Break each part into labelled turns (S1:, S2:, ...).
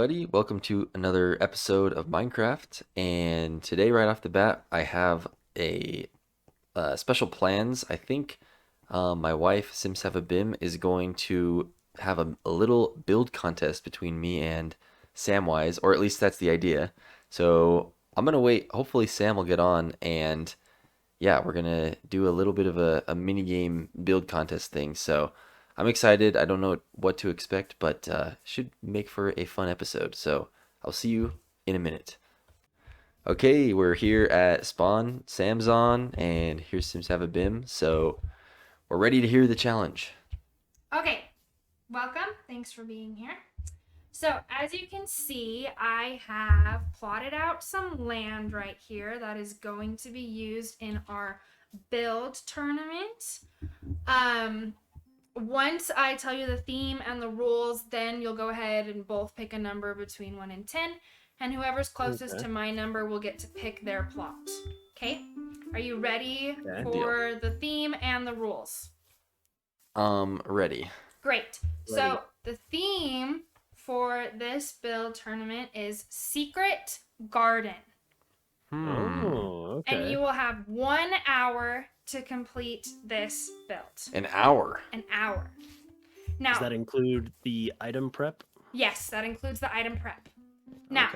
S1: everybody. Welcome to another episode of Minecraft. And today, right off the bat, I have a special plans. I think my wife, SimSavaBim, is going to have a little build contest between me and Samwise, or at least that's the idea. So I'm gonna wait. Hopefully, Sam will get on, and yeah, we're gonna do a little bit of a mini game build contest thing. So I'm excited. I don't know what to expect, but should make for a fun episode. So I'll see you in a minute. Okay, we're here at Spawn. Sam's on, and here's Sims Have a Bim. So we're ready to hear the challenge.
S2: Okay, welcome. Thanks for being here. So, as you can see, I have plotted out some land right here that is going to be used in our build tournament. Once I tell you the theme and the rules, then you'll go ahead and both pick a number between 1 and 10, and whoever's closest to my number will get to pick their plot. Okay? Are you ready for the theme and the rules?
S1: Ready.
S2: Great. So, the theme for this build tournament is Secret Garden.
S3: Oh, okay.
S2: And you will have 1 hour to complete this build.
S1: An hour.
S2: An hour. Now,
S3: Does that include the item prep?
S2: yes, that includes the item prep. Now,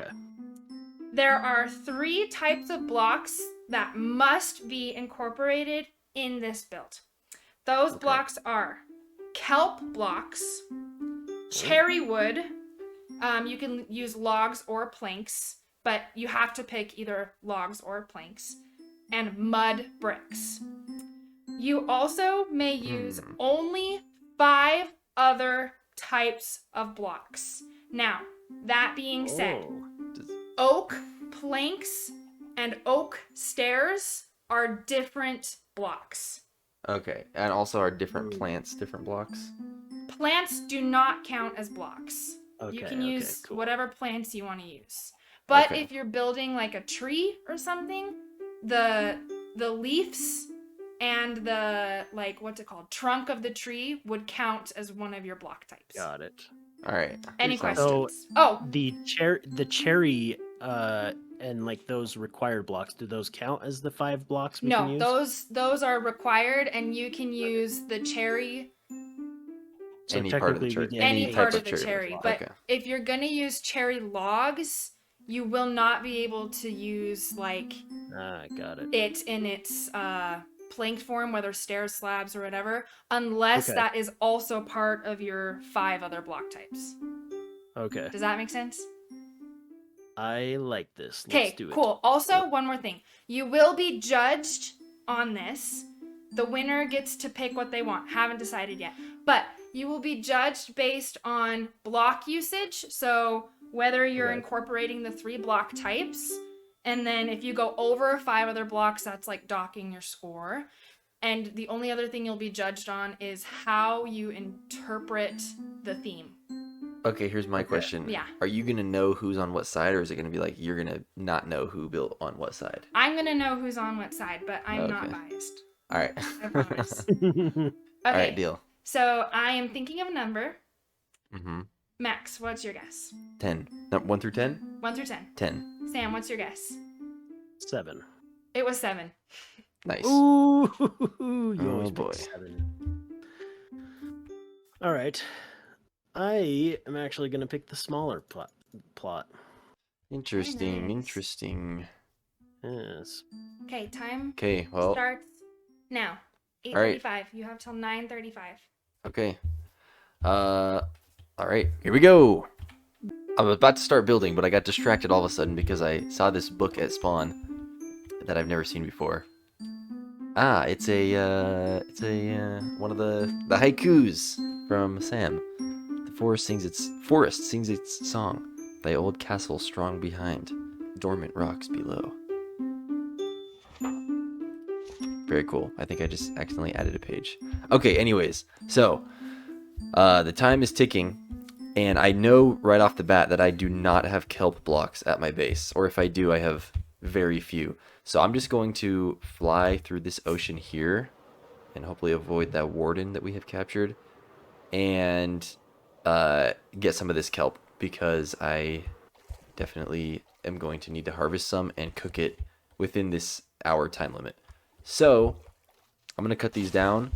S2: there are 3 types of blocks that must be incorporated in this build. Those blocks are kelp blocks, cherry wood. You can use logs or planks, but you have to pick either logs or planks, and mud bricks. You also may use only 5 other types of blocks. Now, that being said, oak planks and oak stairs are different blocks.
S1: Okay, and also our different plants, different blocks.
S2: Plants do not count as blocks.
S3: Okay,
S2: You can use
S3: cool.
S2: whatever plants you want to use. But
S1: Okay.
S2: if you're building like a tree or something, the leaves and the trunk of the tree would count as one of your block types.
S3: Got it.
S1: All right.
S2: Any
S1: Sounds-
S2: questions? Oh,
S3: The cherry, and like those required blocks, do those count as the 5 blocks we can
S2: no,
S3: use?
S2: those are required, and you can use the cherry,
S3: So
S1: Any part of the
S3: technically we
S1: cherry.
S3: can
S2: any
S1: type
S2: part
S1: of
S2: of the
S1: cherry
S2: cherry.
S1: block.
S2: But
S1: Okay.
S2: if you're gonna use cherry logs, you will not be able to use like
S3: got it.
S2: it in its planked form, whether stairs, slabs, or whatever, unless
S3: Okay.
S2: that is also part of your 5 other block types.
S3: Okay.
S2: Does that make sense?
S3: I like this.
S2: Okay,
S3: Let's do it.
S2: cool. Also, one more thing. You will be judged on this. The winner gets to pick what they want. Haven't decided yet. But you will be judged based on block usage. So whether you're
S3: Right.
S2: incorporating the 3 block types. And then if you go over 5 other blocks, that's like docking your score. And the only other thing you'll be judged on is how you interpret the theme.
S1: Okay, here's my question.
S2: Yeah.
S1: Are you gonna know who's on what side, or is it gonna be like you're gonna not know who built on what side?
S2: I'm going to know who's on what side, but I'm not
S1: Okay.
S2: biased.
S1: All right.
S2: I promise.
S1: All
S2: Okay,
S1: right, deal.
S2: so I am thinking of a number.
S1: Mm-hmm.
S2: Max, what's your guess?
S1: 10. No, 1 through 10?
S2: 1 through 10.
S1: 10.
S2: Sam, what's your guess?
S3: 7.
S2: It was 7.
S1: Nice.
S3: Ooh, you
S1: Oh,
S3: always
S1: boy.
S3: pick 7. All right. I am actually going to pick the smaller plot.
S1: Interesting.
S2: Very nice.
S1: Interesting.
S3: Yes.
S2: Okay, time
S1: Okay, well,
S2: starts now. 8:35. You have till 9:35.
S1: okay. All right, here we go. I was about to start building, but I got distracted all of a sudden because I saw this book at Spawn that I've never seen before. Ah, it's one of the haikus from Sam. The forest sings its song. Thy old castle strong behind, dormant rocks below. Very cool. I think I just accidentally added a page. Okay, anyways, so the time is ticking, and I know right off the bat that I do not have kelp blocks at my base, or if I do, I have very few. So I'm just going to fly through this ocean here, and hopefully avoid that warden that we have captured, and get some of this kelp because I definitely am going to need to harvest some and cook it within this hour time limit. So I'm going to cut these down,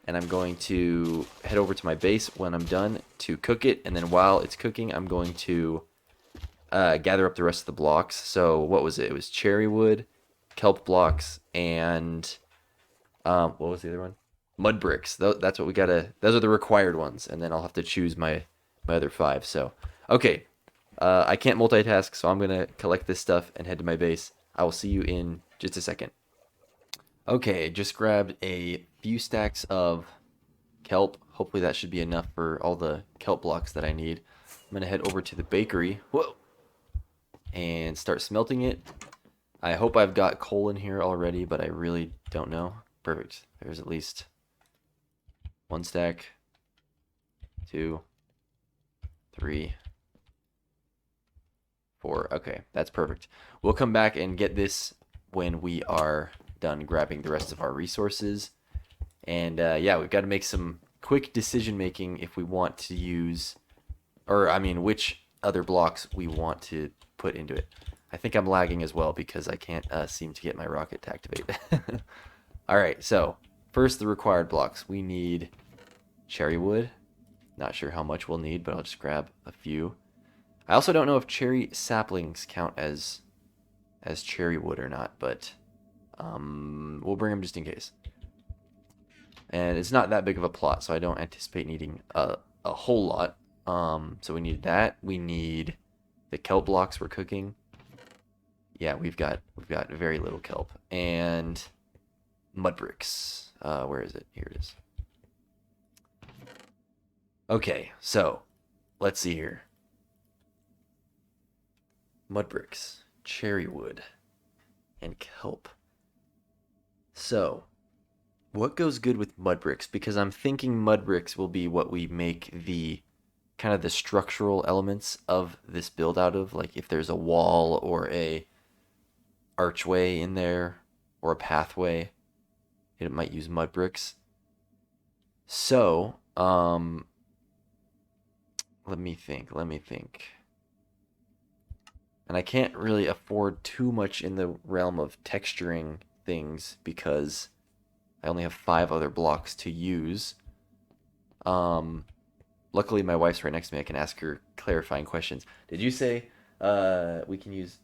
S1: and I'm going to head over to my base when I'm done to cook it. And then while it's cooking, I'm going to gather up the rest of the blocks. So what was it? It was cherry wood, kelp blocks, and what was the other one? Mud bricks. That's what we gotta. Those are the required ones, and then I'll have to choose my other 5. So okay, I can't multitask, so I'm gonna collect this stuff and head to my base. I will see you in just a second. Okay, just grabbed a few stacks of kelp. Hopefully that should be enough for all the kelp blocks that I need. I'm gonna head over to the bakery. Whoa! And start smelting it. I hope I've got coal in here already, but I really don't know. Perfect. There's at least 1 stack, 2, 3, 4. Okay, that's perfect. We'll come back and get this when we are done grabbing the rest of our resources. And yeah, we've got to make some quick decision making if we want to use, or I mean, which other blocks we want to put into it. I think I'm lagging as well because I can't seem to get my rocket to activate. All right, so first the required blocks. We need cherry wood. Not sure how much we'll need, but I'll just grab a few. I also don't know if cherry saplings count as cherry wood or not, but we'll bring them just in case. And it's not that big of a plot, so I don't anticipate needing a whole lot. So we need that. We need the kelp blocks we're cooking. Yeah, we've got very little kelp and mud bricks. Where is it? Here it is. Okay, so let's see here. Mud bricks, cherry wood, and kelp. So, what goes good with mud bricks? Because I'm thinking mud bricks will be what we make the kind of the structural elements of this build out of. Like if there's a wall or a archway in there or a pathway, it might use mud bricks. So, let me think. And I can't really afford too much in the realm of texturing things because I only have 5 other blocks to use. Luckily my wife's right next to me. I can ask her clarifying questions. Did you say we can use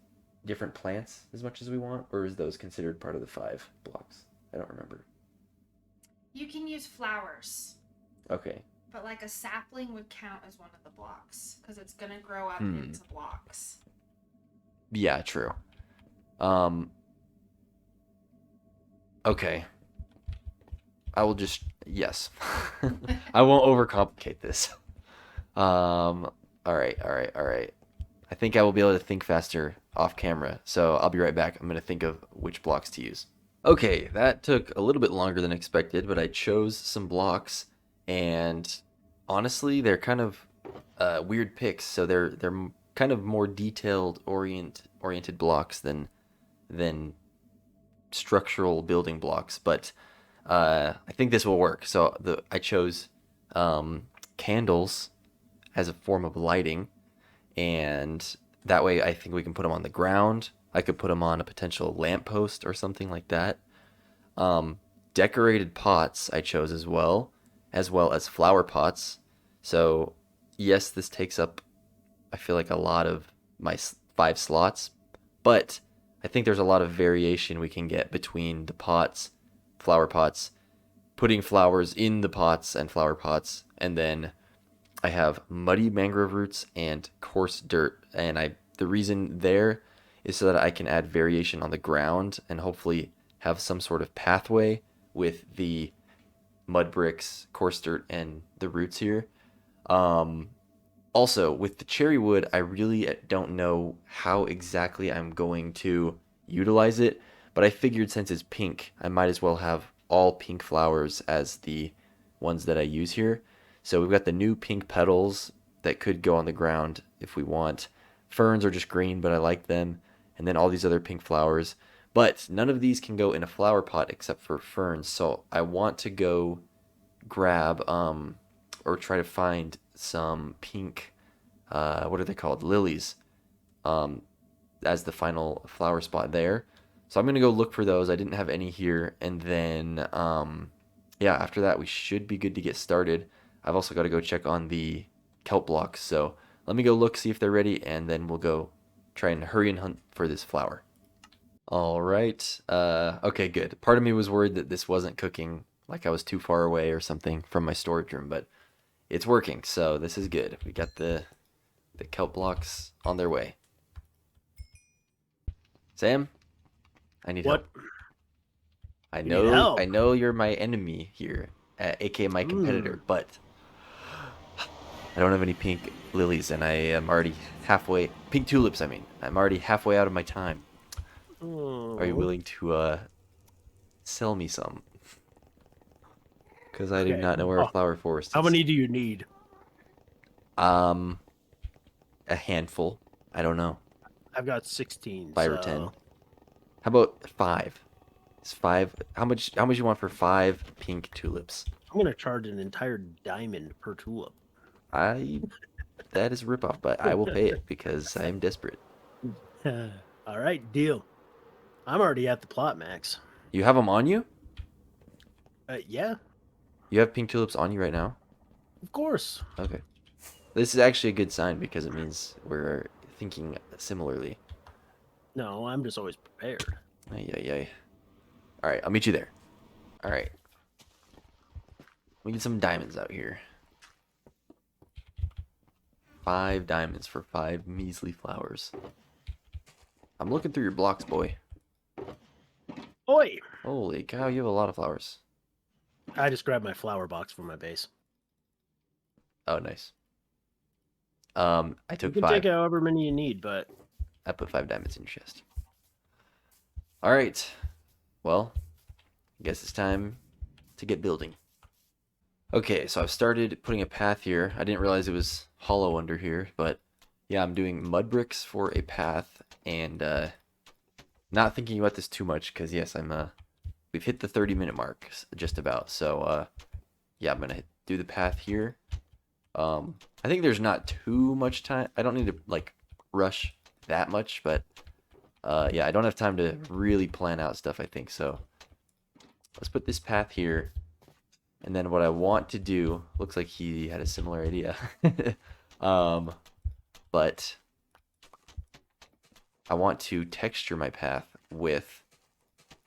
S1: different plants as much as we want, or is those considered part of the 5 blocks? I don't remember.
S2: You can use flowers.
S1: Okay.
S2: But like a sapling would count as one of the blocks because it's gonna grow up into blocks.
S1: Yeah, true. Okay. I will just yes. I won't overcomplicate this. All right. I think I will be able to think faster off camera, so I'll be right back. I'm gonna think of which blocks to use. Okay, that took a little bit longer than expected, but I chose some blocks, and honestly, they're kind of weird picks. So they're kind of more detailed oriented blocks than structural building blocks, but I think this will work. So I chose candles as a form of lighting, and that way I think we can put them on the ground. I could put them on a potential lamppost or something like that. Decorated pots I chose as well as flower pots. So yes, this takes up, I feel like, a lot of my 5 slots, but I think there's a lot of variation we can get between the pots, flower pots, putting flowers in the pots and flower pots, and then I have muddy mangrove roots and coarse dirt, and the reason there is so that I can add variation on the ground and hopefully have some sort of pathway with the mud bricks, coarse dirt, and the roots here. Also, with the cherry wood, I really don't know how exactly I'm going to utilize it, but I figured since it's pink, I might as well have all pink flowers as the ones that I use here. So we've got the new pink petals that could go on the ground if we want. Ferns are just green, but I like them. And then all these other pink flowers. But none of these can go in a flower pot except for ferns. So I want to go grab or try to find some pink what are they called? Lilies, um, as the final flower spot there. So I'm gonna go look for those. I didn't have any here, and then yeah, after that we should be good to get started. I've also got to go check on the kelp blocks. So let me go look, see if they're ready, and then we'll go try and hurry and hunt for this flower. All right. Okay, good. Part of me was worried that this wasn't cooking, like I was too far away or something from my storage room, but it's working, so this is good. We got the kelp blocks on their way. Sam, I need
S3: What?
S1: help. I
S3: You need
S1: know
S3: help?
S1: I know you're my enemy here, aka my competitor, but I don't have any pink lilies, and I am already halfway pink tulips. I mean, I'm already halfway out of my time. Are you
S3: Oh,
S1: willing to sell me some? Because I do
S3: okay.
S1: not know where a
S3: Oh,
S1: flower forest
S3: how
S1: is.
S3: many do you need?
S1: Um, a handful. I don't know,
S3: I've got 16,
S1: 5 or 10.
S3: so
S1: How about five? Is five? How much? How much you want for five pink tulips?
S3: I'm gonna charge an entire diamond per tulip.
S1: I That is a ripoff, but I will pay it because I am desperate.
S3: All right, deal. I'm already at the plot, Max.
S1: You have them on you?
S3: Yeah,
S1: You have pink tulips on you right now?
S3: of course.
S1: Okay. This is actually a good sign because it means we're thinking similarly.
S3: No, I'm just always prepared.
S1: Ay, ay, ay. All right, I'll meet you there. All right. We get some diamonds out here. 5 diamonds for 5 measly flowers. I'm looking through your blocks, boy.
S3: Oi!
S1: Holy cow, you have a lot of flowers.
S3: I just grabbed my flower box for my base.
S1: Oh, nice. I
S3: You
S1: took
S3: can take
S1: 5.
S3: however many you need, but
S1: I put 5 diamonds in your chest. All right. Well, I guess it's time to get building. Okay, so I've started putting a path here. I didn't realize it was hollow under here, but yeah, I'm doing mud bricks for a path, and not thinking about this too much because yes, we've hit the 30-minute mark just about. So yeah, I'm gonna do the path here. I think there's not too much time. I don't need to like rush that much, but yeah, I don't have time to really plan out stuff, I think. So let's put this path here. And then what I want to do, looks like he had a similar idea. But I want to texture my path with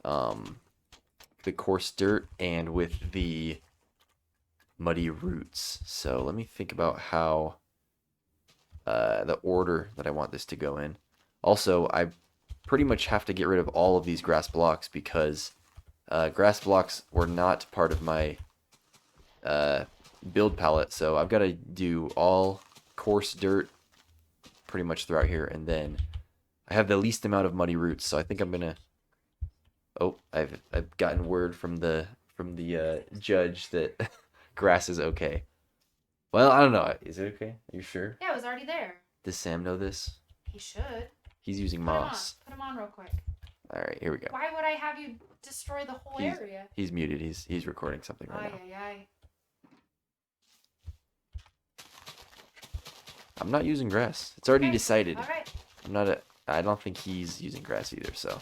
S1: the coarse dirt and with the muddy roots. So let me think about how the order that I want this to go in. Also, I pretty much have to get rid of all of these grass blocks because grass blocks were not part of my build palette, so I've got to do all coarse dirt pretty much throughout here, and then I have the least amount of muddy roots, so I think I'm gonna. Oh, I've gotten word from the judge that grass is okay. Well, I don't know. Is it okay? Are you sure?
S2: Yeah, it was already there.
S1: Does Sam know this?
S2: He should.
S1: He's using
S2: Put him on.
S1: moss.
S2: Put him on real quick.
S1: All right, here we go.
S2: Why would I have you destroy the whole area?
S1: He's muted. He's recording something right now.
S2: Ay, ay, ay.
S1: I'm not using grass. It's already
S2: Okay,
S1: decided.
S2: All right.
S1: I don't think he's using grass either, so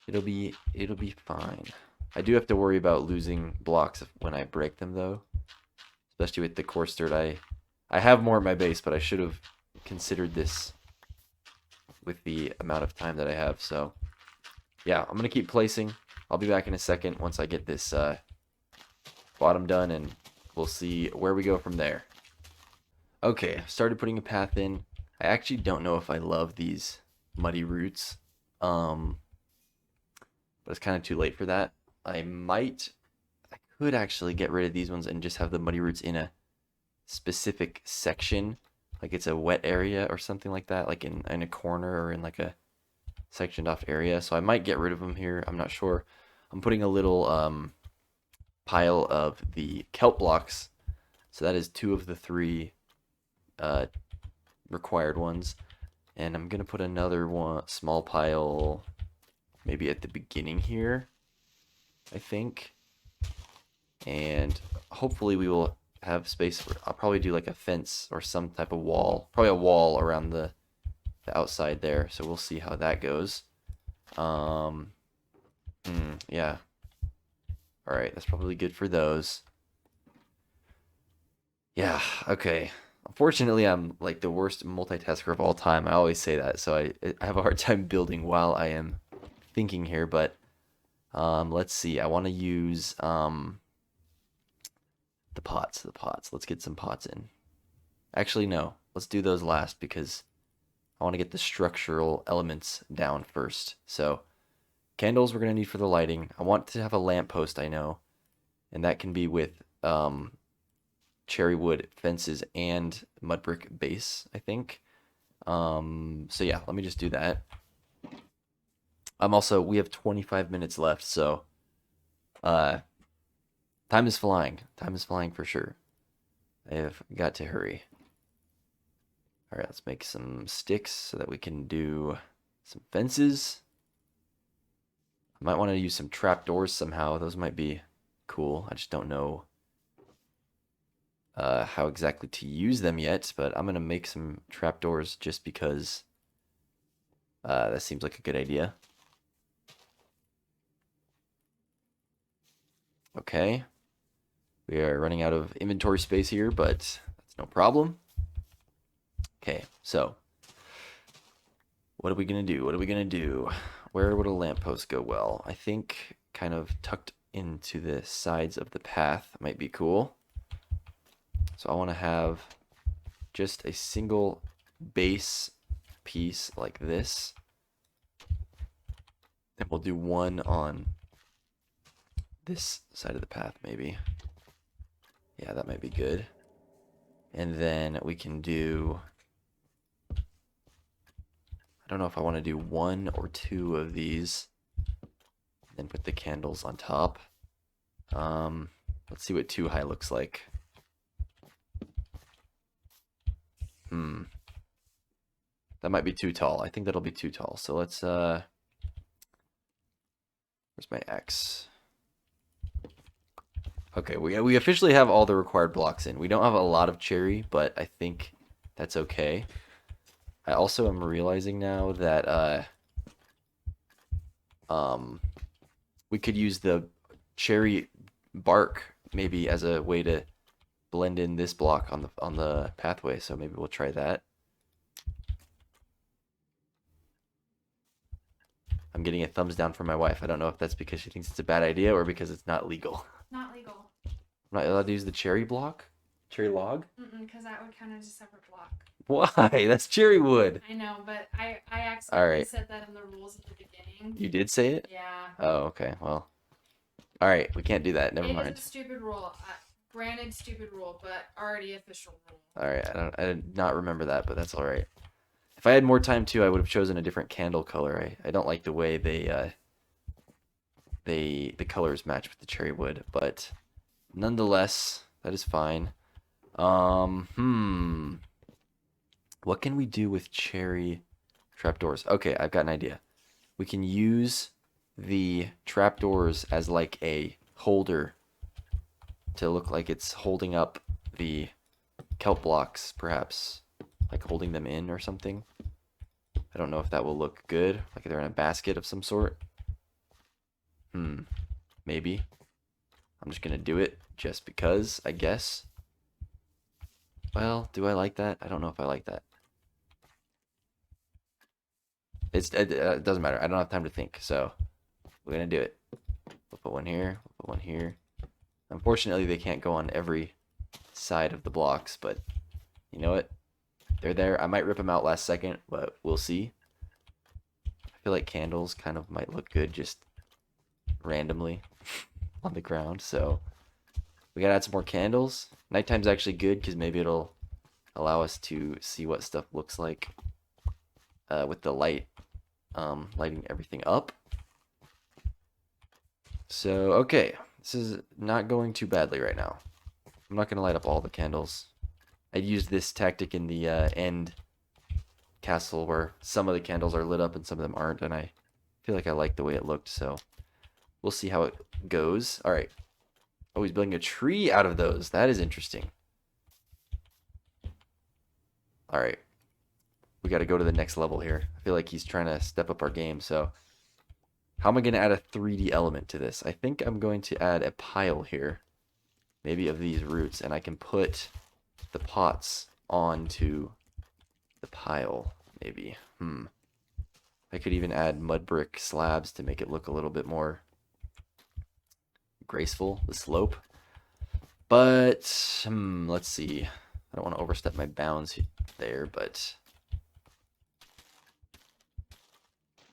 S1: it'll be fine. I do have to worry about losing blocks when I break them though, especially with the coarse dirt. I have more at my base, but I should have considered this with the amount of time that I have. So yeah, I'm gonna keep placing. I'll be back in a second once I get this bottom done, and we'll see where we go from there. Okay, I've started putting a path in. I actually don't know if I love these muddy roots. But it's kind of too late for that. I could actually get rid of these ones and just have the muddy roots in a specific section. Like it's a wet area or something like that, like in a corner or in like a sectioned off area. So I might get rid of them here. I'm not sure. I'm putting a little pile of the kelp blocks. So that is 2 of the 3 required ones, and I'm gonna put another small pile maybe at the beginning here, I think, and hopefully we will have space for, I'll probably do like a fence or some type of wall. Probably a wall around the outside there. So we'll see how that goes. Yeah. All right, that's probably good for those. Yeah, okay. Unfortunately, I'm like the worst multitasker of all time. I always say that, so I have a hard time building while I am thinking here, but let's see. I want to use the pots. Let's get some pots in. Actually, no. Let's do those last because I want to get the structural elements down first. So, candles we're going to need for the lighting. I want to have a lamppost, I know, and that can be with cherry wood fences and mud brick base, I think. So yeah, let me just do that. We have 25 minutes left, so time is flying. Time is flying for sure. I have got to hurry. All right, let's make some sticks so that we can do some fences. I might want to use some trapdoors somehow. Those might be cool. I just don't know how exactly to use them yet, but I'm going to make some trapdoors just because that seems like a good idea. Okay. We are running out of inventory space here, but that's no problem. Okay, so what are we going to do? What are we going to do? Where would a lamppost go well? I think kind of tucked into the sides of the path might be cool. So I want to have just a single base piece like this. And we'll do one on this side of the path maybe. Yeah, that might be good. And then we can do, I don't know if I want to do one or two of these. Then put the candles on top. Let's see what too high looks like. That might be too tall. I think that'll be too tall. So let's, where's my X? Okay, we officially have all the required blocks in. We don't have a lot of cherry, but I think that's okay. I also am realizing now that we could use the cherry bark maybe as a way to blend in this block on the pathway, so maybe we'll try that. I'm getting a thumbs down from my wife. I don't know if that's because she thinks it's a bad idea or because it's not legal.
S2: Not legal.
S1: I'm not allowed to use the cherry block? Cherry log?
S2: Because that would count as a separate block.
S1: Why? That's cherry wood.
S2: I know, but I accidentally said that in the rules at the beginning.
S1: You did say it?
S2: Yeah.
S1: Oh, okay. Well, all right. We can't do that. Never mind.
S2: It is a stupid rule. Granted, stupid rule, but already official rule.
S1: All right. I did not remember that, but that's all right. If I had more time too, I would have chosen a different candle color. I don't like the way the colors match with the cherry wood, but nonetheless, that is fine. What can we do with cherry trapdoors? Okay, I've got an idea. We can use the trapdoors as like a holder to look like it's holding up the kelp blocks, perhaps. Like holding them in or something. I don't know if that will look good. Like they're in a basket of some sort. Maybe. I'm just going to do it just because, I guess. Well, do I like that? I don't know if I like that. It doesn't matter. I don't have time to think, so we're going to do it. We'll put one here. We'll put one here. Unfortunately, they can't go on every side of the blocks, but you know what? They're there. I might rip them out last second, but we'll see. I feel like candles kind of might look good just randomly on the ground, so we gotta add some more candles. Nighttime's actually good because maybe it'll allow us to see what stuff looks like with the light lighting everything up. So, okay. This is not going too badly right now. I'm not going to light up all the candles. I used this tactic in the end castle where some of the candles are lit up and some of them aren't, and I feel like I like the way it looked, so we'll see how it goes. All right. Oh, he's building a tree out of those. That is interesting. All right. We got to go to the next level here. I feel like he's trying to step up our game. So how am I going to add a 3D element to this? I think I'm going to add a pile here. Maybe of these roots. And I can put the pots onto the pile. Maybe. I could even add mud brick slabs to make it look a little bit more graceful, the slope. But, let's see. I don't want to overstep my bounds there, but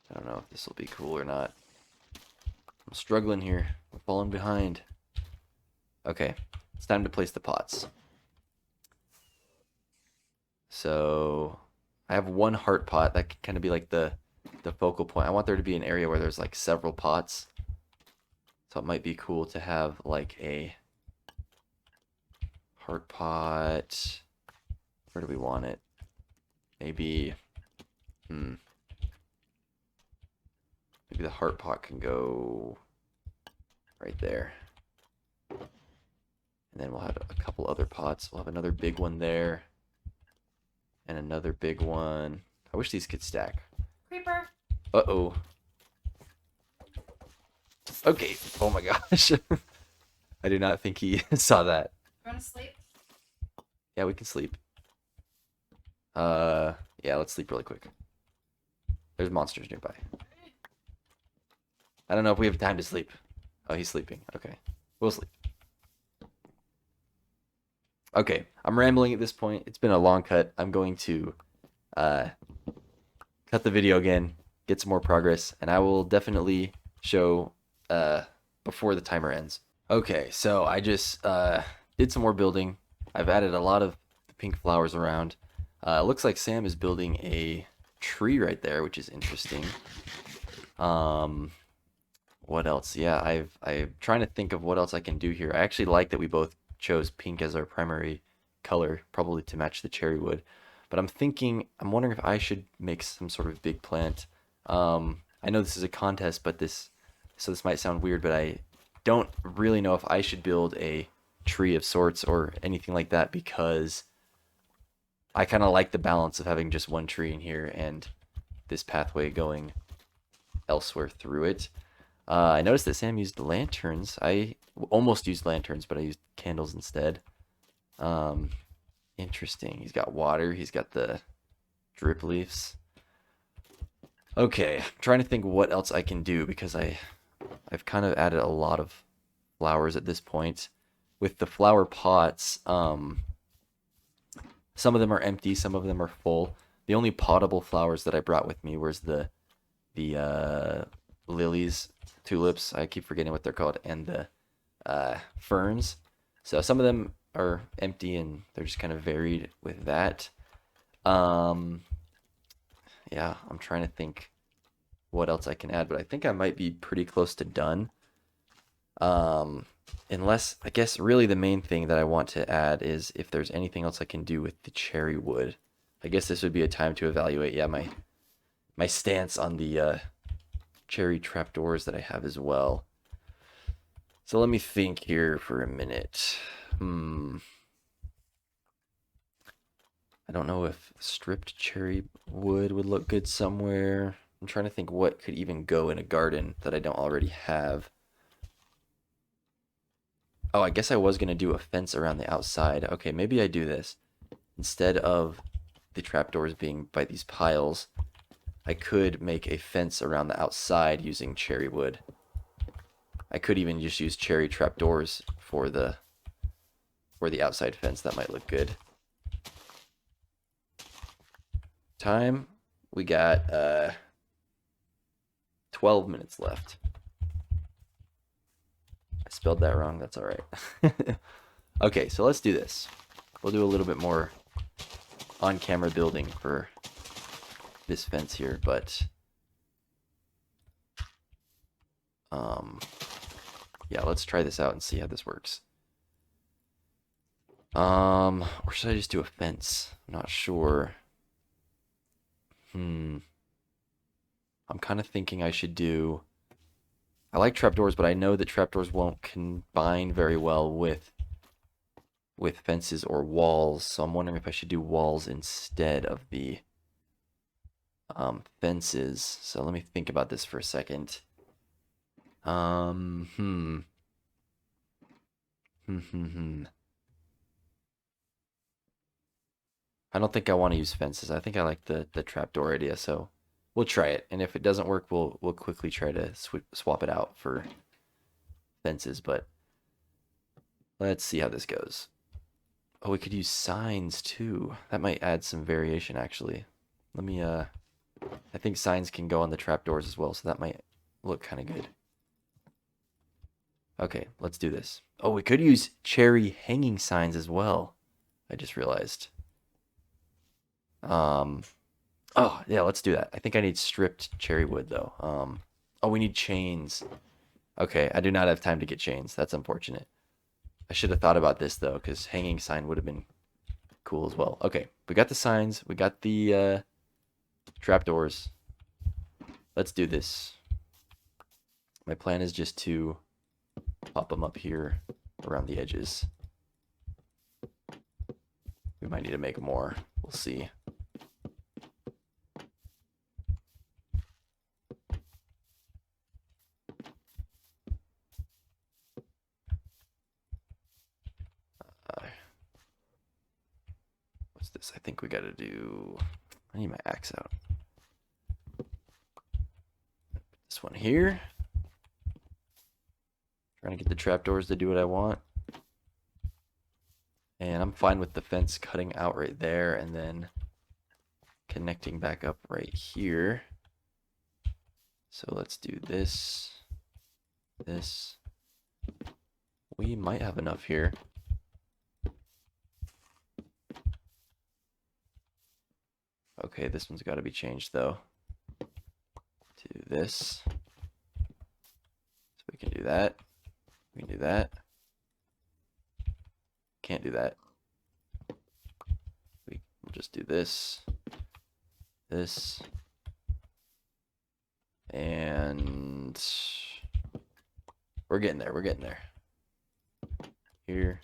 S1: I don't know if this will be cool or not. I'm struggling here. We're falling behind. Okay, it's time to place the pots. So, I have one heart pot. That can kind of be like the focal point. I want there to be an area where there's like several pots. So it might be cool to have like a heart pot. Where do we want it? Maybe, maybe the heart pot can go right there. And then we'll have a couple other pots. We'll have another big one there. And another big one. I wish these could stack.
S2: Creeper.
S1: Uh-oh. Okay. Oh my gosh. I do not think he saw that.
S2: You want to sleep?
S1: Yeah, we can sleep. Yeah, let's sleep really quick. There's monsters nearby. I don't know if we have time to sleep. Oh, he's sleeping. Okay. We'll sleep. Okay, I'm rambling at this point. It's been a long cut. I'm going to cut the video again, get some more progress, and I will definitely show before the timer ends. Okay, so I just did some more building. I've added a lot of pink flowers around. It looks like Sam is building a tree right there, which is interesting. What else? Yeah, I'm trying to think of what else I can do here. I actually like that we both chose pink as our primary color, probably to match the cherry wood. But I'm wondering if I should make some sort of big plant. I know this is a contest, but this might sound weird, but I don't really know if I should build a tree of sorts or anything like that, because I kind of like the balance of having just one tree in here and this pathway going elsewhere through it. I noticed that Sam used lanterns. I almost used lanterns, but I used candles instead. Interesting. He's got water. He's got the drip leaves. Okay, I'm trying to think what else I can do, because I've kind of added a lot of flowers at this point. With the flower pots, some of them are empty, some of them are full. The only potable flowers that I brought with me was the lilies, tulips, I keep forgetting what they're called, and the ferns. So some of them are empty and they're just kind of varied with that. Yeah, I'm trying to think what else I can add, but I think I might be pretty close to done. Unless, I guess really the main thing that I want to add is if there's anything else I can do with the cherry wood. I guess this would be a time to evaluate, yeah, my stance on the cherry trapdoors that I have as well. So let me think here for a minute. I don't know if stripped cherry wood would look good somewhere. I'm trying to think what could even go in a garden that I don't already have. Oh, I guess I was going to do a fence around the outside. Okay, maybe I do this. Instead of the trapdoors being by these piles, I could make a fence around the outside using cherry wood. I could even just use cherry trapdoors for the outside fence. That might look good. Time, we got 12 minutes left. I spelled that wrong, that's all right. Okay, so let's do this. We'll do a little bit more on-camera building for this fence here, but yeah, let's try this out and see how this works. Or should I just do a fence? I'm not sure. I'm kind of thinking I should do I like trapdoors, but I know that trapdoors won't combine very well with fences or walls. So I'm wondering if I should do walls instead of the fences. So let me think about this for a second. Um, hmm. I don't think I want to use fences. I think I like the trapdoor idea, so we'll try it. And if it doesn't work, we'll quickly try to swap it out for fences, but let's see how this goes. Oh, we could use signs too. That might add some variation actually. Let me I think signs can go on the trapdoors as well, so that might look kind of good. Okay, let's do this. Oh, we could use cherry hanging signs as well. I just realized. Um, oh, yeah, let's do that. I think I need stripped cherry wood though. Oh, we need chains. Okay, I do not have time to get chains. That's unfortunate. I should have thought about this though, because hanging sign would have been cool as well. Okay, we got the signs. We got the trapdoors. Let's do this. My plan is just to pop them up here around the edges. We might need to make more. We'll see. What's this? I think we got to do... I need my axe out. This one here. Trying to get the trapdoors to do what I want. And I'm fine with the fence cutting out right there and then connecting back up right here. So let's do this. This. We might have enough here. Okay, this one's got to be changed though. To this. So we can do that. We can do that. Can't do that. We'll just do this. This. And we're getting there. We're getting there. Here.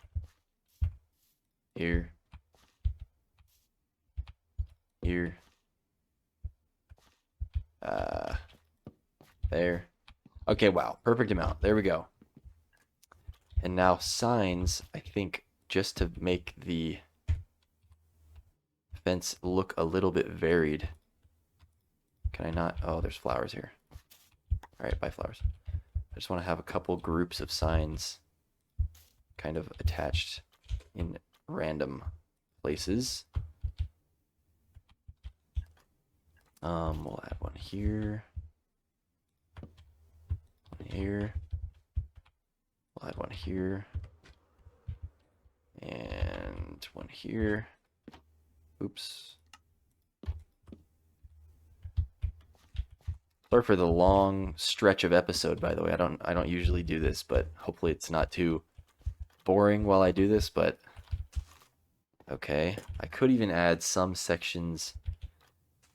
S1: Here. Here. There. Okay, wow. Perfect amount. There we go. And now signs, I think, just to make the fence look a little bit varied. Can I not? Oh, there's flowers here. All right, bye flowers. I just want to have a couple groups of signs kind of attached in random places. We'll add one here. One here. We'll add one here. And one here. Oops. Sorry for the long stretch of episode, by the way. I don't usually do this, but hopefully it's not too boring while I do this, but okay. I could even add some sections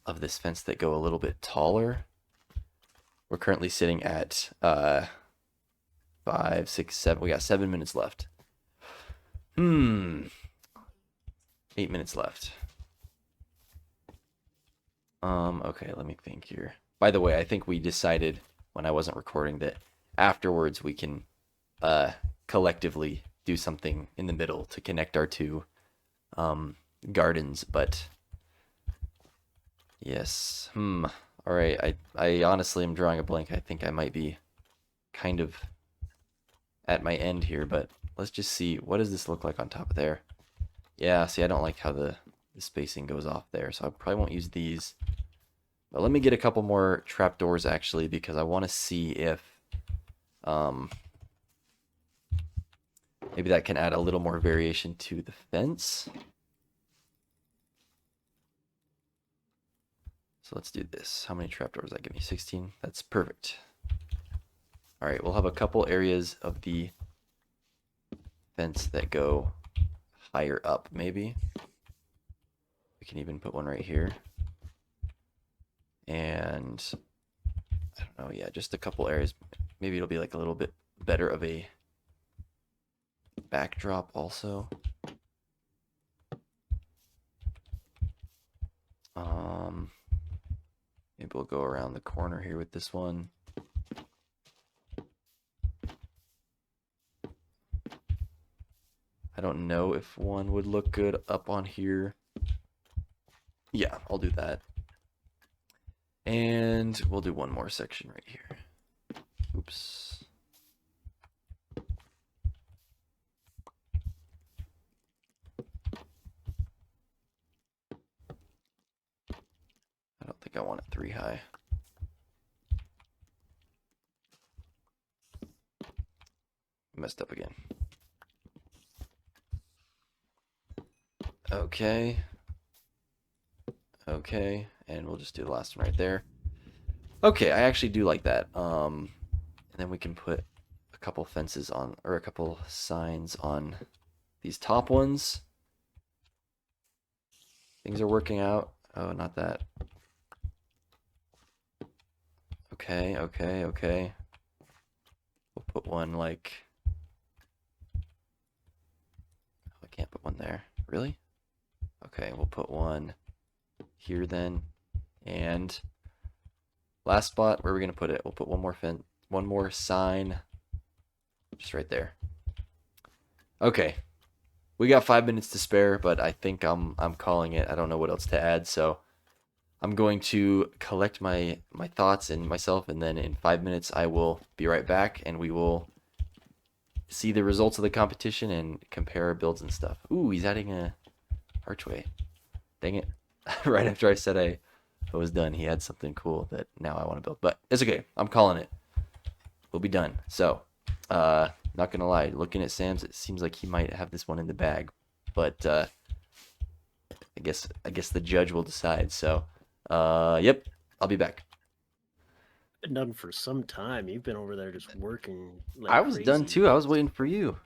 S1: of this fence that go a little bit taller. We're currently sitting at 5, 6, 7. We got 7 minutes left. 8 minutes left. Okay, let me think here. By the way, I think we decided when I wasn't recording that afterwards we can collectively do something in the middle to connect our two gardens, but yes. All right, I honestly am drawing a blank. I think I might be kind of at my end here, but let's just see. What does this look like on top of there? Yeah, see, I don't like how the spacing goes off there, so I probably won't use these. But let me get a couple more trapdoors, actually, because I want to see if maybe that can add a little more variation to the fence. So let's do this. How many trapdoors does that give me? 16? That's perfect. All right, we'll have a couple areas of the fence that go higher up, maybe. We can even put one right here. And I don't know, yeah, just a couple areas. maybe it'll be like a little bit better of a backdrop also. Maybe we'll go around the corner here with this one. I don't know if one would look good up on here. Yeah, I'll do that. And we'll do one more section right here. Oops. I don't think I want it 3 high. Messed up again. Okay. Okay, and we'll just do the last one right there. Okay, I actually do like that. And then we can put a couple fences on, or a couple signs on these top ones. Things are working out. Oh, not that. Okay, okay, okay. We'll put one like... Oh, I can't put one there. Really? Okay, we'll put one here then. And last spot, where are we gonna put it? We'll put one more sign just right there. Okay. We got 5 minutes to spare, but I think I'm calling it. I don't know what else to add, so I'm going to collect my thoughts and myself, and then in 5 minutes I will be right back, and we will see the results of the competition and compare our builds and stuff. Ooh, he's adding a archway. Dang it. Right after I said I was done, he had something cool that now I want to build. But it's okay. I'm calling it. We'll be done. So, not gonna lie, looking at Sam's, it seems like he might have this one in the bag. But I guess the judge will decide. So, yep, I'll be back.
S3: Been done for some time. You've been over there just working like
S1: I was
S3: crazy.
S1: done too. I was waiting for you.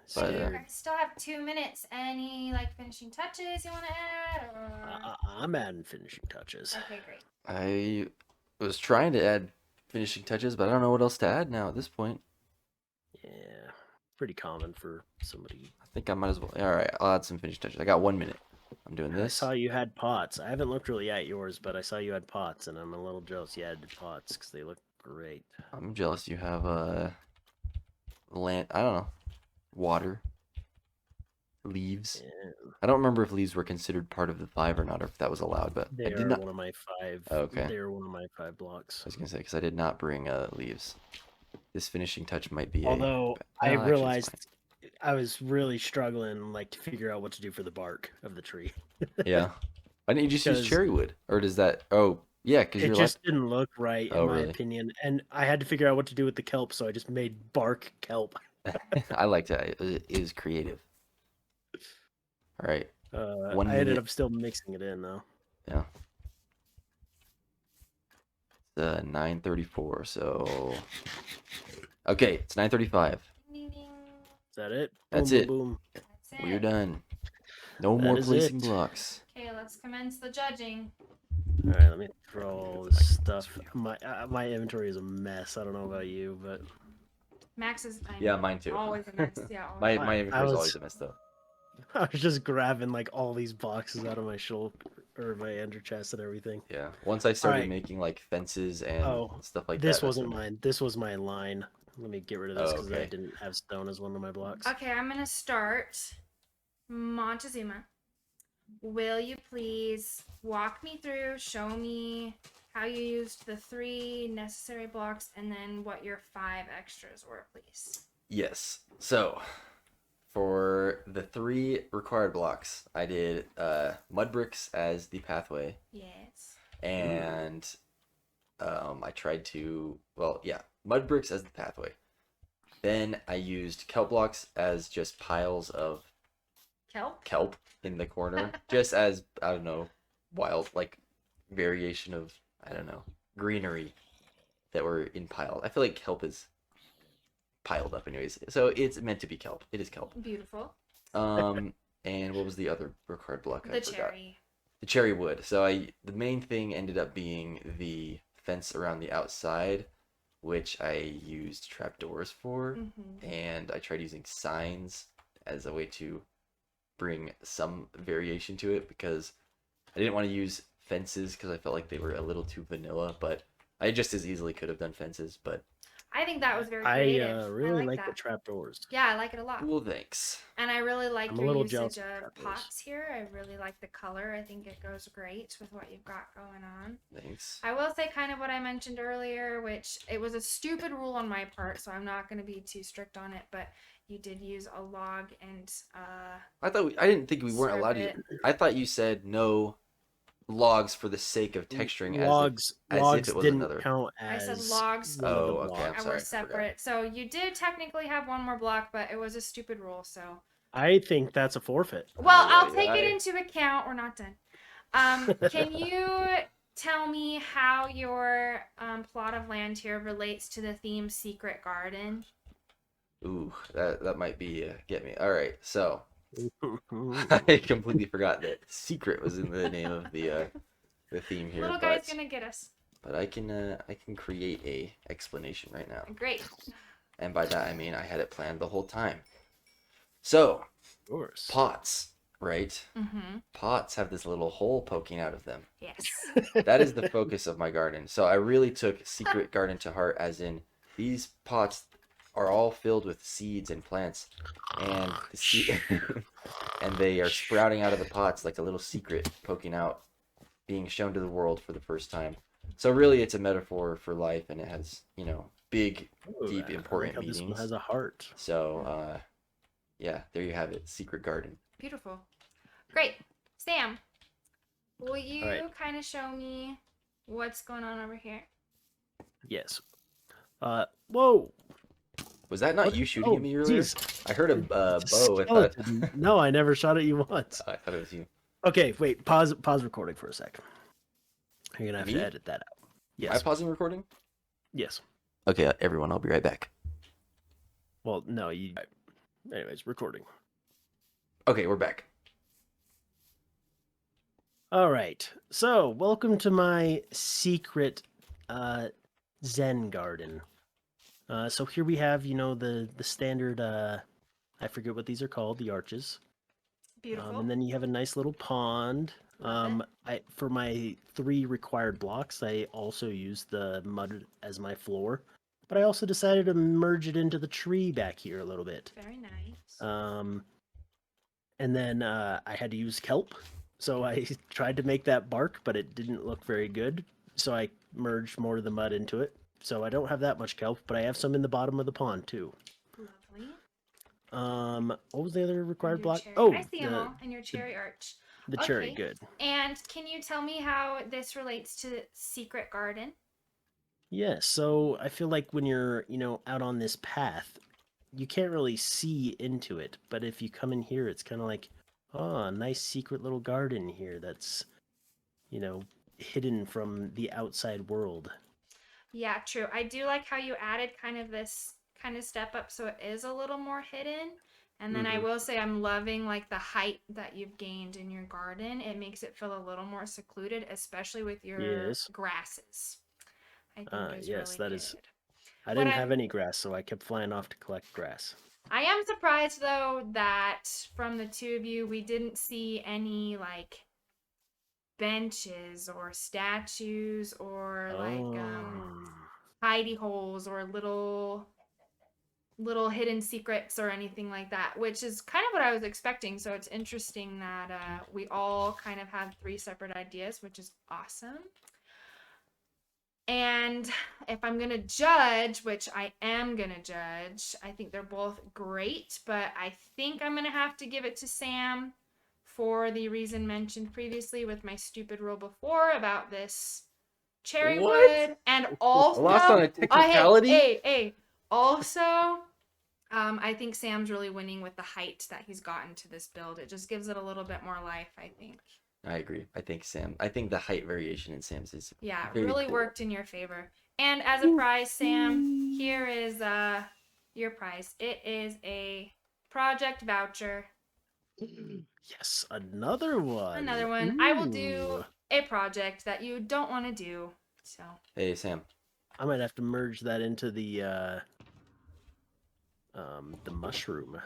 S3: Scared.
S2: I still have 2 minutes. Any like finishing touches you want to add? Or...
S3: I'm adding finishing touches.
S2: Okay, great.
S1: I was trying to add finishing touches, but I don't know what else to add now at this point.
S3: Yeah, pretty common for somebody.
S1: I think I might as well. All right, I'll add some finishing touches. I got 1 minute. I'm doing
S3: I
S1: this.
S3: saw you had pots. I haven't looked really at yours, but I saw you had pots, and I'm a little jealous you added pots because they look great.
S1: I'm jealous you have land. I don't know, water, leaves.
S3: Yeah.
S1: I don't remember if leaves were considered part of the 5 or not, or if that was allowed. But
S3: They
S1: I did
S3: are
S1: not.
S3: one of my 5.
S1: Oh, okay.
S3: They are one of my 5 blocks.
S1: I was gonna say because I did not bring leaves. This finishing touch might be.
S3: Although
S1: a...
S3: I
S1: actually, it's
S3: realized
S1: fine.
S3: I was really struggling, like, to figure out what to do for the bark of the tree.
S1: Yeah. Why didn't you just use
S3: 'Cause
S1: cherry wood? Or does that? Oh, yeah, because
S3: it
S1: you're
S3: just
S1: like.
S3: didn't look right in
S1: Oh,
S3: my
S1: really?
S3: opinion, and I had to figure out what to do with the kelp, so I just made bark kelp.
S1: I liked it. It is creative. All right. 1
S3: I ended
S1: minute.
S3: up still mixing it in though.
S1: Yeah. It's 9:34. So. Okay, it's 9:35.
S2: Ding, ding.
S3: Is that it?
S1: That's
S3: Boom,
S1: it.
S3: boom, boom.
S2: That's it.
S1: We're done. No
S3: That
S1: more
S3: is
S1: placing
S3: it.
S1: blocks.
S2: Okay, let's commence the judging.
S3: All right, let me throw all this stuff. My inventory is a mess. I don't know about you, but
S2: Max is.
S1: Yeah, mine too.
S2: Always a mess. Yeah.
S1: My
S2: Always.
S3: I
S1: inventory is
S3: was-
S1: always a mess though.
S3: I was just grabbing like all these boxes out of my shoulder or my ender chest and everything.
S1: Yeah. Once I started
S3: Alright.
S1: making like fences and stuff like
S3: This
S1: that.
S3: wasn't mine. This was my line. Let me get rid of this because I
S1: okay.
S3: didn't have stone as one of my blocks.
S2: Okay, I'm gonna start. Montezuma, will you please walk me through, show me how you used the 3 necessary blocks, and then what your 5 extras were, please?
S1: Yes. So, for the 3 required blocks, I did mud bricks as the pathway,
S2: Yes.
S1: and I tried to, well, yeah, mud bricks as the pathway. Then I used kelp blocks as just piles of kelp in the corner, just as, I don't know, wild, like, variation of, I don't know, greenery that were in piles. I feel like kelp is piled up anyways, so it's meant to be kelp. It is kelp.
S2: Beautiful.
S1: And what was the other required block?
S2: The cherry.
S1: The cherry wood. So the main thing ended up being the fence around the outside, which I used trapdoors for,
S2: Mm-hmm.
S1: and I tried using signs as a way to bring some variation to it because I didn't want to use fences because I felt like they were a little too vanilla, but I just as easily could have done fences, but
S2: I think that was very
S3: I
S2: creative. I
S3: really
S2: like
S3: like the
S2: that.
S3: trapdoors.
S2: Yeah, I like it a lot.
S1: cool, thanks.
S2: And I really like
S3: I'm a
S2: your
S3: little
S2: usage
S3: jealous of
S2: of
S3: trapdoors.
S2: pots here. I really like the color. I think it goes great with what you've got going on.
S1: Thanks.
S2: I will say kind of what I mentioned earlier, which it was a stupid rule on my part, so I'm not going to be too strict on it, but you did use a log and
S1: I didn't think we weren't
S2: strip
S1: allowed to.
S2: it.
S1: I thought you said no logs for the sake of texturing as if
S3: Logs
S1: it was
S3: didn't
S1: another.
S3: count
S2: I said
S3: as
S2: logs
S3: one of the
S1: Oh, okay. I'm
S2: I
S3: blocks.
S2: were
S1: sorry. I forgot.
S2: separate. So you did technically have one more block, but it was a stupid rule, so
S3: I think that's a forfeit.
S2: well, I'll
S1: Ay,
S2: take it
S1: ay.
S2: into account. We're not done. Can you tell me how your plot of land here relates to the theme Secret Garden?
S1: Ooh, that might be get me. All right, so I completely forgot that secret was in the name of the theme here,
S2: Little guy's gonna get us.
S1: but I can create a explanation right now,
S2: Great.
S1: and by that I mean I had it planned the whole time. So
S3: Of course.
S1: pots, right?
S2: Mm-hmm.
S1: Pots have this little hole poking out of them.
S2: Yes.
S1: That is the focus of my garden. So I really took secret garden to heart, as in these pots are all filled with seeds and plants, and and they are sprouting out of the pots like a little secret poking out, being shown to the world for the first time. So really, it's a metaphor for life, and it has big,
S3: Ooh,
S1: deep,
S3: I like
S1: important
S3: how this one
S1: meanings.
S3: has a heart.
S1: So yeah, there you have it, secret garden.
S2: Beautiful. Great. Sam, will you
S3: All right.
S2: kind of show me what's going on over here?
S3: Yes. Whoa.
S1: Was that not
S3: What?
S1: you shooting
S3: Oh,
S1: at me earlier?
S3: jeez.
S1: I heard a
S3: It's a
S1: bow. I thought
S3: skeleton. No, I never shot at you once.
S1: I thought it was you.
S3: Okay, wait. Pause recording for a sec. You're gonna have
S1: Me?
S3: to edit that out.
S1: Am I
S3: Yes.
S1: pausing recording?
S3: Yes.
S1: Okay, everyone, I'll be right back.
S3: Well, no, you. Anyways, recording.
S1: Okay, we're back.
S3: All right. So, welcome to my secret Zen garden. So here we have, the standard I forget what these are called, the arches.
S2: Beautiful.
S3: And then you have a nice little pond.
S2: Love it.
S3: For my 3 required blocks, I also used the mud as my floor. But I also decided to merge it into the tree back here a little bit.
S2: Very nice.
S3: And then I had to use kelp. So I tried to make that bark, but it didn't look very good. So I merged more of the mud into it. So I don't have that much kelp, but I have some in the bottom of the pond too.
S2: Lovely.
S3: What was the other required block?
S2: Cherry.
S3: Oh,
S2: I see them all in your cherry arch.
S3: the cherry.
S2: Okay.
S3: Good.
S2: And can you tell me how this relates to Secret Garden?
S3: Yeah. So I feel like when you're, out on this path, you can't really see into it. But if you come in here, it's kind of like, oh, a nice secret little garden here that's, hidden from the outside world.
S2: Yeah, true. I do like how you added kind of this kind of step up so it is a little more hidden. And then I will say I'm loving like the height that you've gained in your garden. It makes it feel a little more secluded, especially with your
S3: Yes.
S2: grasses. I think is
S3: Yes,
S2: really
S3: that
S2: good.
S3: is. I didn't have any grass, so I kept flying off to collect grass.
S2: I am surprised though that from the two of you we didn't see any like benches or statues or like hidey holes or little hidden secrets or anything like that, which is kind of what I was expecting. So it's interesting that we all kind of had 3 separate ideas, which is awesome. And if I'm going to judge, which I am going to judge, I think they're both great, but I think I'm going to have to give it to Sam for the reason mentioned previously with my stupid rule before about this cherry wood. And also,
S1: Lost on a technicality?
S2: Hey. Also, I think Sam's really winning with the height that he's gotten to this build. It just gives it a little bit more life, I think.
S1: I agree. I think the height variation in Sam's is
S2: really cool. Worked in your favor. And as a prize, Sam, here is your prize. It is a project voucher.
S3: Yes, another one.
S2: I will do a project that you don't want to do. So.
S1: Hey Sam,
S3: I might have to merge that into the mushroom.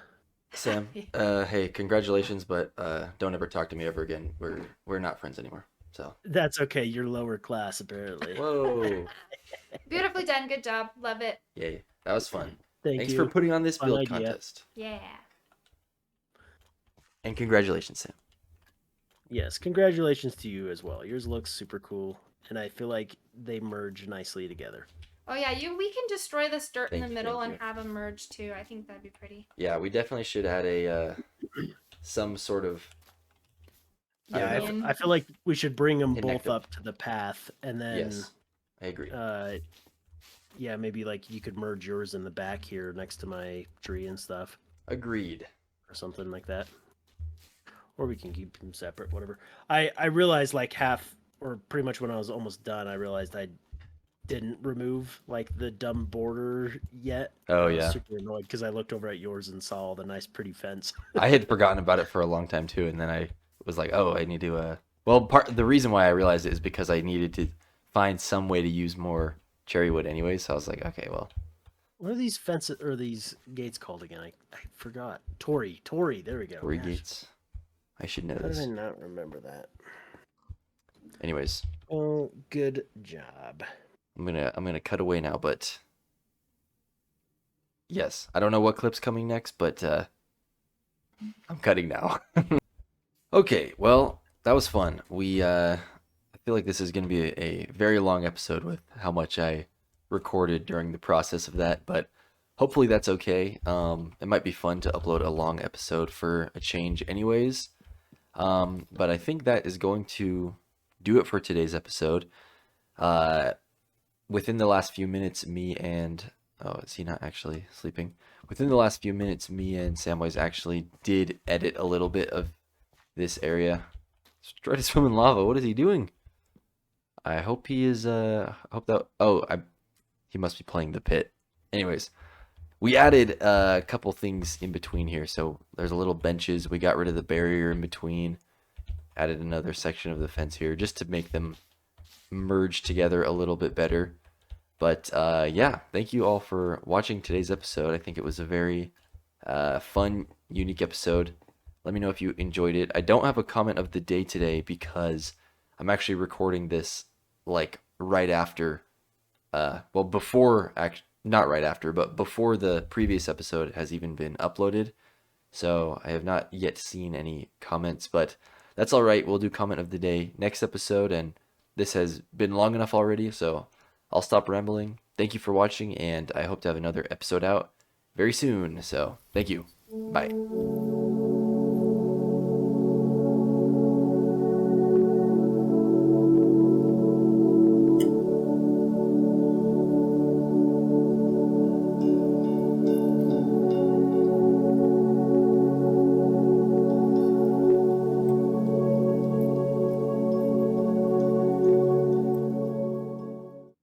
S1: Sam, hey, congratulations, but don't ever talk to me ever again. We're not friends anymore. So,
S3: That's okay. You're lower class, apparently.
S1: whoa,
S2: Beautifully done. Good job. Love it.
S1: yay, that was fun.
S3: Thank
S1: Thanks for
S3: you.
S1: putting on this
S3: Fun
S1: build
S3: idea.
S1: contest,
S2: Yeah.
S1: and congratulations, Sam.
S3: Yes, congratulations to you as well. Yours looks super cool, and I feel like they merge nicely together.
S2: Oh yeah, we can destroy this dirt in the
S1: Thank you,
S2: middle
S1: thank
S2: and
S1: you.
S2: have them merge too. I think that'd be pretty.
S1: Yeah, we definitely should add a some sort of I don't
S3: Yeah,
S1: know.
S2: Union.
S3: I feel like we should bring them
S1: Connect
S3: both
S1: them.
S3: up to the path, and then,
S1: Yes, I agree.
S3: yeah, maybe like you could merge yours in the back here next to my tree and stuff,
S1: Agreed.
S3: or something like that. Or we can keep them separate, whatever. I realized like half, or pretty much when I was almost done, I realized I didn't remove like the dumb border yet, and
S1: Oh
S3: I was
S1: yeah,
S3: super annoyed because I looked over at yours and saw all the nice, pretty fence.
S1: I had forgotten about it for a long time too, and then I was like, oh, I need to. Well, part the reason why I realized it is because I needed to find some way to use more cherry wood anyway. So I was like, okay, well,
S3: What are these fences or these gates called again? I forgot. Tory. There we go.
S1: Tory
S3: Gosh,
S1: gates. I should know
S3: how did I
S1: this.
S3: not remember that?
S1: Anyways,
S3: Oh, good job.
S1: I'm gonna cut away now, but yes, I don't know what clip's coming next, but I'm cutting now. Okay, well, that was fun. I feel like this is gonna be a very long episode with how much I recorded during the process of that, but hopefully that's okay. It might be fun to upload a long episode for a change, anyways. But I think that is going to do it for today's episode. Uh, Within the last few minutes, me and oh, is he not actually sleeping? Within the last few minutes, me and Samwise actually did edit a little bit of this area. Try to swim in lava. What is he doing? I hope he is. I hope that. Oh, he must be playing the pit. Anyways, we added a couple things in between here. So there's a little benches. We got rid of the barrier in between. Added another section of the fence here just to make them merge together a little bit better. But yeah, thank you all for watching today's episode. I think it was a very fun, unique episode. Let me know if you enjoyed it. I don't have a comment of the day today because I'm actually recording this like right after, well, before, not right after, but before the previous episode has even been uploaded. So I have not yet seen any comments, but that's all right. We'll do comment of the day next episode, and this has been long enough already, so I'll stop rambling. Thank you for watching, and I hope to have another episode out very soon. So thank you. Bye.